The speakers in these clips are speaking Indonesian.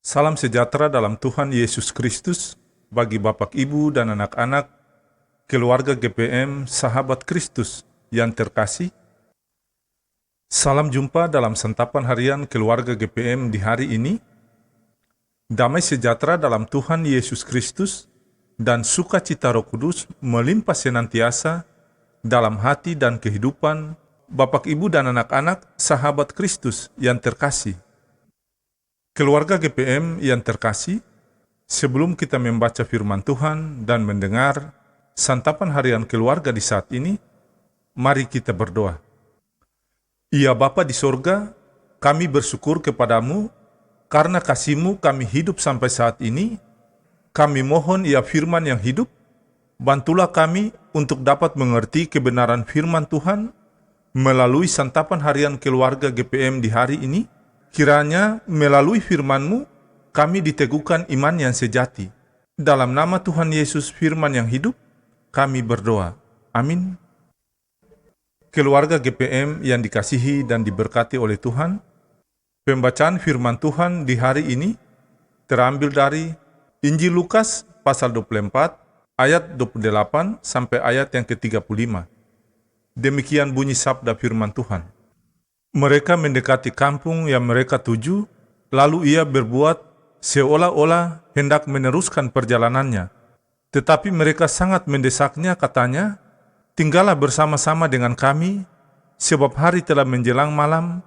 Salam sejahtera dalam Tuhan Yesus Kristus bagi Bapak, Ibu, dan anak-anak, keluarga GPM, sahabat Kristus yang terkasih. Salam jumpa dalam santapan harian keluarga GPM di hari ini. Damai sejahtera dalam Tuhan Yesus Kristus dan sukacita Roh Kudus melimpah senantiasa dalam hati dan kehidupan Bapak, Ibu, dan anak-anak, sahabat Kristus yang terkasih. Keluarga GPM yang terkasih, sebelum kita membaca firman Tuhan dan mendengar santapan harian keluarga di saat ini, mari kita berdoa. Ya Bapa di sorga, kami bersyukur kepadamu karena kasih-Mu kami hidup sampai saat ini. Kami mohon ya firman yang hidup, bantulah kami untuk dapat mengerti kebenaran firman Tuhan melalui santapan harian keluarga GPM di hari ini. Kiranya melalui firman-Mu, kami diteguhkan iman yang sejati. Dalam nama Tuhan Yesus firman yang hidup, kami berdoa. Amin. Keluarga GPM yang dikasihi dan diberkati oleh Tuhan, pembacaan firman Tuhan di hari ini terambil dari Injil Lukas pasal 24, ayat 28 sampai ayat yang ke-35. Demikian bunyi sabda firman Tuhan. Mereka mendekati kampung yang mereka tuju, lalu ia berbuat seolah-olah hendak meneruskan perjalanannya. Tetapi mereka sangat mendesaknya, katanya, "Tinggallah bersama-sama dengan kami, sebab hari telah menjelang malam,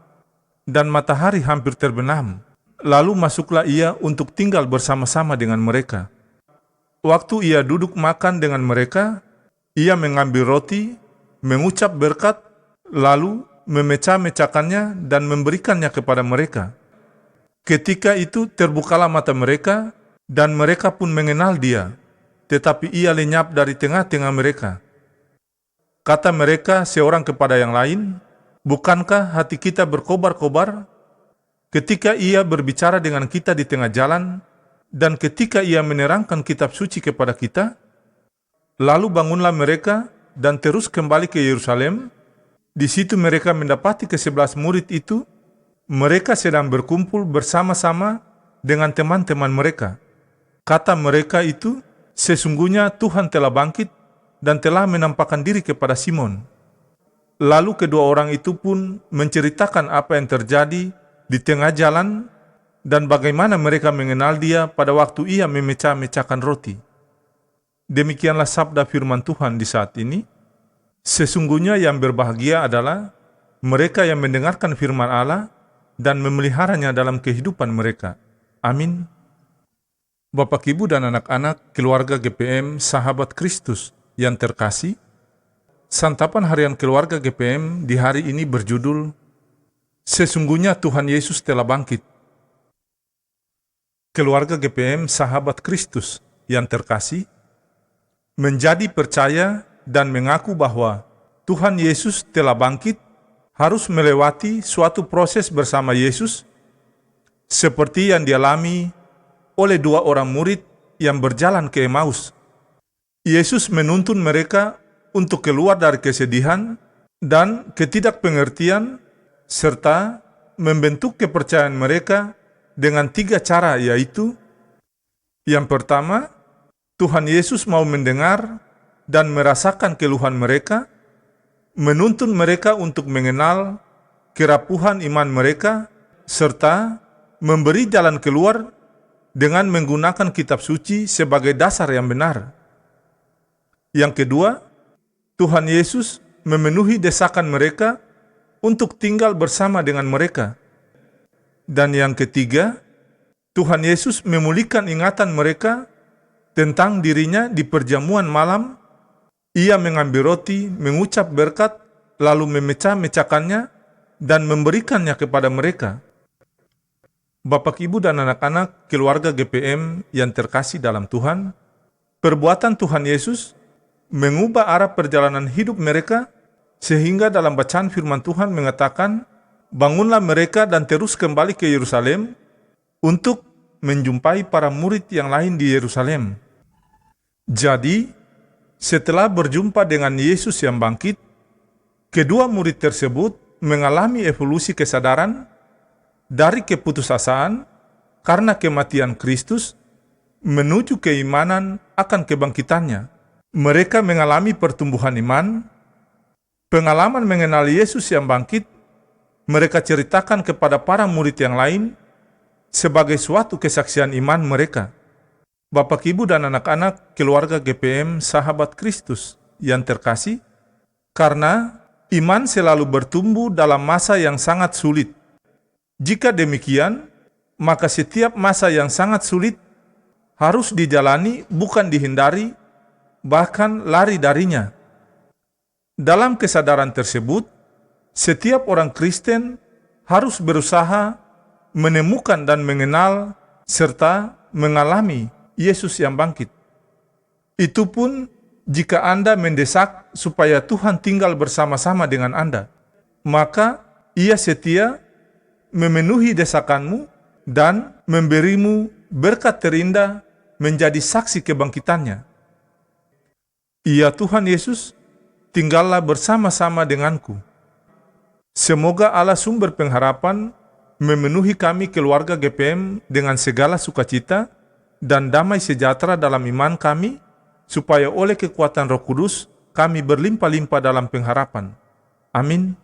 dan matahari hampir terbenam." Lalu masuklah ia untuk tinggal bersama-sama dengan mereka. Waktu ia duduk makan dengan mereka, ia mengambil roti, mengucap berkat, lalu memecah-mecahkannya dan memberikannya kepada mereka. Ketika itu terbukalah mata mereka, dan mereka pun mengenal dia, tetapi ia lenyap dari tengah-tengah mereka. Kata mereka seorang kepada yang lain, "Bukankah hati kita berkobar-kobar ketika ia berbicara dengan kita di tengah jalan, dan ketika ia menerangkan kitab suci kepada kita?" Lalu bangunlah mereka dan terus kembali ke Yerusalem. Di situ mereka mendapati ke-11 murid itu. Mereka sedang berkumpul bersama-sama dengan teman-teman mereka. Kata mereka itu, "Sesungguhnya Tuhan telah bangkit dan telah menampakkan diri kepada Simon." Lalu kedua orang itu pun menceritakan apa yang terjadi di tengah jalan dan bagaimana mereka mengenal dia pada waktu ia memecah-mecahkan roti. Demikianlah sabda firman Tuhan di saat ini. Sesungguhnya yang berbahagia adalah mereka yang mendengarkan firman Allah dan memeliharanya dalam kehidupan mereka. Amin. Bapak, Ibu, dan anak-anak keluarga GPM, sahabat Kristus yang terkasih, santapan harian keluarga GPM di hari ini berjudul "Sesungguhnya Tuhan Yesus telah bangkit". Keluarga GPM, sahabat Kristus yang terkasih, menjadi percaya dan mengaku bahwa Tuhan Yesus telah bangkit harus melewati suatu proses bersama Yesus, seperti yang dialami oleh dua orang murid yang berjalan ke Emmaus. Yesus menuntun mereka untuk keluar dari kesedihan dan ketidakpengertian, serta membentuk kepercayaan mereka dengan 3 cara, yaitu: yang pertama, Tuhan Yesus mau mendengar dan merasakan keluhan mereka, menuntun mereka untuk mengenal kerapuhan iman mereka, serta memberi jalan keluar dengan menggunakan kitab suci sebagai dasar yang benar. Yang kedua, Tuhan Yesus memenuhi desakan mereka untuk tinggal bersama dengan mereka. Dan yang ketiga, Tuhan Yesus memulihkan ingatan mereka tentang dirinya di perjamuan malam. Ia mengambil roti, mengucap berkat, lalu memecah-mecahkannya dan memberikannya kepada mereka. Bapak, Ibu, dan anak-anak keluarga GPM yang terkasih dalam Tuhan, perbuatan Tuhan Yesus mengubah arah perjalanan hidup mereka, sehingga dalam bacaan firman Tuhan mengatakan, "Bangunlah mereka dan terus kembali ke Yerusalem untuk menjumpai para murid yang lain di Yerusalem." Jadi, setelah berjumpa dengan Yesus yang bangkit, kedua murid tersebut mengalami evolusi kesadaran dari keputusasaan karena kematian Kristus menuju keimanan akan kebangkitannya. Mereka mengalami pertumbuhan iman, pengalaman mengenal Yesus yang bangkit, mereka ceritakan kepada para murid yang lain sebagai suatu kesaksian iman mereka. Bapak, Ibu, dan anak-anak keluarga GPM Sahabat Kristus yang terkasih, karena iman selalu bertumbuh dalam masa yang sangat sulit. Jika demikian, maka setiap masa yang sangat sulit harus dijalani, bukan dihindari, bahkan lari darinya. Dalam kesadaran tersebut, setiap orang Kristen harus berusaha menemukan dan mengenal serta mengalami Yesus yang bangkit. Itu pun jika Anda mendesak supaya Tuhan tinggal bersama-sama dengan Anda, maka Ia setia memenuhi desakanmu dan memberimu berkat terindah menjadi saksi kebangkitannya. Ya Tuhan Yesus, tinggallah bersama-sama denganku. Semoga Allah sumber pengharapan memenuhi kami keluarga GPM dengan segala sukacita dan damai sejahtera dalam iman kami, supaya oleh kekuatan Roh Kudus kami berlimpah-limpah dalam pengharapan. Amin.